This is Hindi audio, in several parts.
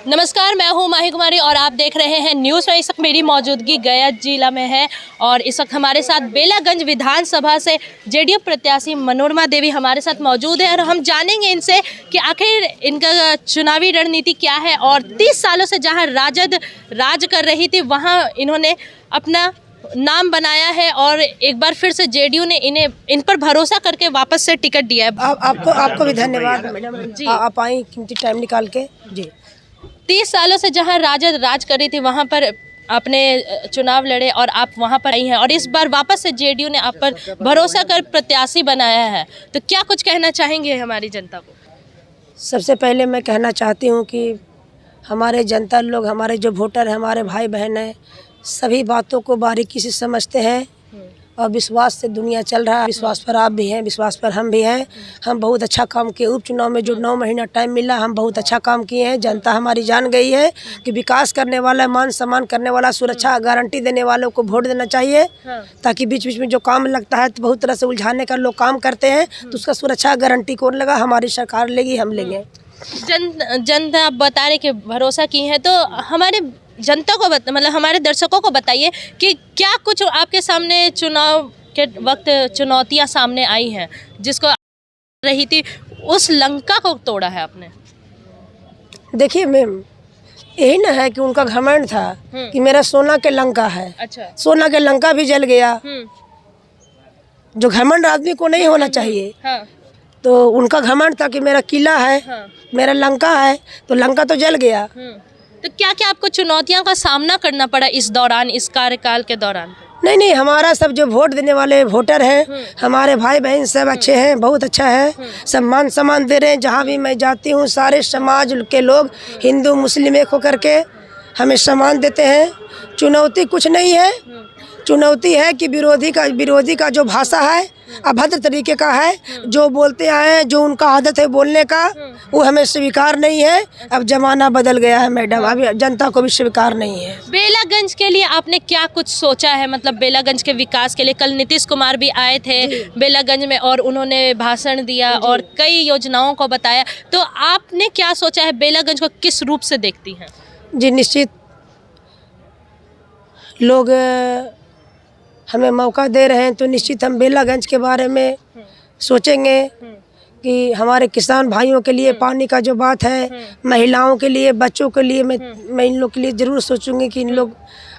नमस्कार, मैं हूं माही कुमारी और आप देख रहे हैं न्यूज़ में। इस वक्त मेरी मौजूदगी गया जिला में है और इस वक्त हमारे साथ बेलागंज विधानसभा से जेडीयू प्रत्याशी मनोरमा देवी हमारे साथ मौजूद है और हम जानेंगे इनसे कि आखिर इनका चुनावी रणनीति क्या है। और 30 सालों से जहां राजद राज कर रही थी वहां इन्होंने अपना नाम बनाया है और एक बार फिर से जेडीयू ने इन पर भरोसा करके वापस से टिकट दिया है। आपको भी धन्यवाद मैडम जी, आप आई कीमती टाइम निकाल के जी। 30 सालों से जहां राजद राज कर रही थी वहां पर अपने चुनाव लड़े और आप वहां पर आई हैं और इस बार वापस से जेडीयू ने आप पर भरोसा कर प्रत्याशी बनाया है, तो क्या कुछ कहना चाहेंगे हमारी जनता को? सबसे पहले मैं कहना चाहती हूँ कि हमारे जनता लोग, हमारे जो वोटर हैं, हमारे भाई बहन हैं, सभी बातों को बारीकी से समझते हैं और विश्वास से दुनिया चल रहा है। विश्वास पर आप भी हैं, विश्वास पर हम भी हैं। हम बहुत अच्छा काम किए। उपचुनाव में जो 9 महीना टाइम मिला, हम बहुत अच्छा काम किए हैं। जनता हमारी जान गई है कि विकास करने वाला, मान सम्मान करने वाला, सुरक्षा गारंटी देने वालों को वोट देना चाहिए, ताकि बीच बीच में जो काम लगता है तो बहुत तरह से उलझाने का लोग काम करते हैं, तो उसका सुरक्षा गारंटी कौन लगा? हमारी सरकार लेगी, हम लेंगे। जनता आप बता रहे कि भरोसा की है, तो हमारे जनता को मतलब हमारे दर्शकों को बताइए कि क्या कुछ आपके सामने चुनाव के वक्त चुनौतियां सामने आई हैं जिसको रही थी, उस लंका को तोड़ा है आपने? देखिए मैम, यही ना है कि उनका घमंड था कि मेरा सोना के लंका है। अच्छा। सोना के लंका भी जल गया। जो घमंड आदमी को नहीं होना चाहिए। हाँ। तो उनका घमंड था कि मेरा किला है। हाँ। मेरा लंका है, तो लंका तो जल गया। तो क्या क्या आपको चुनौतियों का सामना करना पड़ा इस दौरान, इस कार्यकाल के दौरान? नहीं, हमारा सब जो वोट देने वाले वोटर हैं, हमारे भाई बहन सब अच्छे हैं, बहुत अच्छा है। सम्मान दे रहे हैं। जहाँ भी मैं जाती हूँ सारे समाज के लोग, हिंदू मुस्लिम एक होकर के हमें सम्मान देते हैं। चुनौती कुछ नहीं है। चुनौती है कि विरोधी का जो भाषा है अभद्र तरीके का है, जो बोलते आए हैं, जो उनका आदत है बोलने का, वो हमें स्वीकार नहीं है। अब जमाना बदल गया है मैडम, अभी जनता को भी स्वीकार नहीं है। बेलागंज के लिए आपने क्या कुछ सोचा है, मतलब बेलागंज के विकास के लिए? कल नीतीश कुमार भी आए थे बेलागंज में और उन्होंने भाषण दिया और कई योजनाओं को बताया, तो आपने क्या सोचा है? बेलागंज को किस रूप से देखती हैं? जी निश्चित, लोग हमें मौका दे रहे हैं तो निश्चित हम बेलागंज के बारे में सोचेंगे कि हमारे किसान भाइयों के लिए पानी का जो बात है, महिलाओं के लिए, बच्चों के लिए, मैं इन लोग के लिए ज़रूर सोचूंगी कि इन लोग,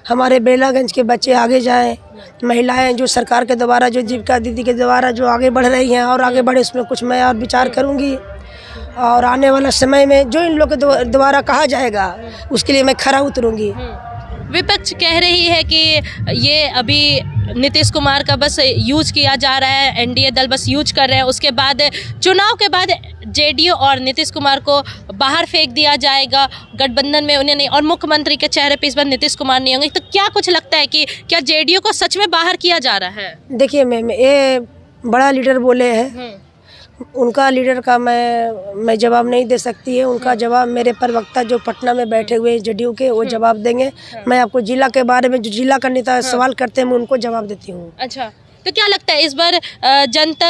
हमारे बेलागंज के बच्चे आगे जाएं। महिलाएं जो सरकार के द्वारा, जो जीविका दीदी के द्वारा जो आगे बढ़ रही हैं और आगे बढ़े, उसमें कुछ मैं और विचार करूँगी। और आने वाला समय में जो इन लोग के द्वारा कहा जाएगा उसके लिए मैं खरा उतरूँगी। विपक्ष कह रही है कि ये अभी नीतीश कुमार का बस यूज किया जा रहा है, एनडीए दल बस यूज कर रहे हैं, उसके बाद चुनाव के बाद जेडीयू और नीतीश कुमार को बाहर फेंक दिया जाएगा, गठबंधन में उन्हें नहीं, और मुख्यमंत्री के चेहरे पे इस बार नीतीश कुमार नहीं होंगे। तो क्या कुछ लगता है कि क्या जेडीयू को सच में बाहर किया जा रहा है? देखिए मैम, ये बड़ा लीडर बोले हैं, उनका लीडर का मैं जवाब नहीं दे सकती है। उनका जवाब मेरे प्रवक्ता जो पटना में बैठे हुए हैं जेडीयू के, वो जवाब देंगे। मैं आपको जिला के बारे में, जो जिला का नेता सवाल करते हैं, मैं उनको जवाब देती हूँ। अच्छा, तो क्या लगता है इस बार जनता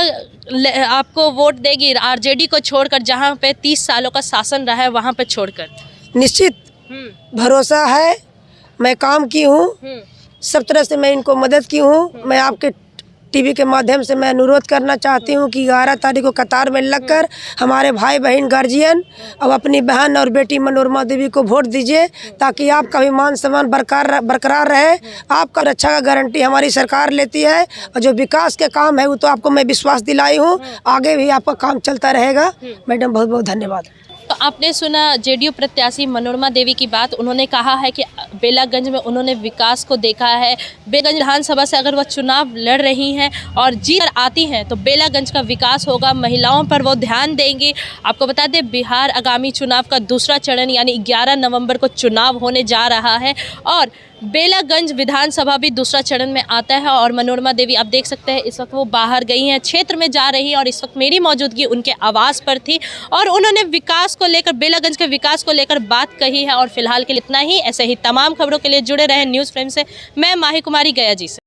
आपको वोट देगी आरजेडी को छोड़कर, जहाँ पे 30 सालों का शासन रहा है वहाँ पे छोड़कर? निश्चित भरोसा है। मैं काम की हूँ, सब तरह से मैं इनको मदद की हूँ। मैं आपके टीवी के माध्यम से मैं अनुरोध करना चाहती हूँ कि 11 तारीख को कतार में लगकर हमारे भाई बहन गार्जियन और अपनी बहन और बेटी मनोरमा देवी को वोट दीजिए, ताकि आपका भी मान सम्मान बरकरार रहे। आपका रक्षा का गारंटी हमारी सरकार लेती है और जो विकास के काम है वो तो आपको मैं विश्वास दिलाई हूँ, आगे भी आपका काम चलता रहेगा। मैडम बहुत बहुत धन्यवाद। तो आपने सुना जेडीयू प्रत्याशी मनोरमा देवी की बात। उन्होंने कहा है कि बेलागंज में उन्होंने विकास को देखा है। बेलागंज विधानसभा से अगर वह चुनाव लड़ रही हैं और जीत आती हैं तो बेलागंज का विकास होगा, महिलाओं पर वो ध्यान देंगी। आपको बता दें, बिहार आगामी चुनाव का दूसरा चरण यानी 11 नवंबर को चुनाव होने जा रहा है और बेलागंज विधानसभा भी दूसरा चरण में आता है। और मनोरमा देवी आप देख सकते हैं इस वक्त वो बाहर गई हैं, क्षेत्र में जा रही हैं और इस वक्त मेरी मौजूदगी उनके आवास पर थी और उन्होंने विकास को लेकर, बेलागंज के विकास को लेकर बात कही है। और फिलहाल के लिए इतना ही। ऐसे ही तमाम खबरों के लिए जुड़े रहे न्यूज़ फ्रेम से। मैं माही कुमारी गया जी से।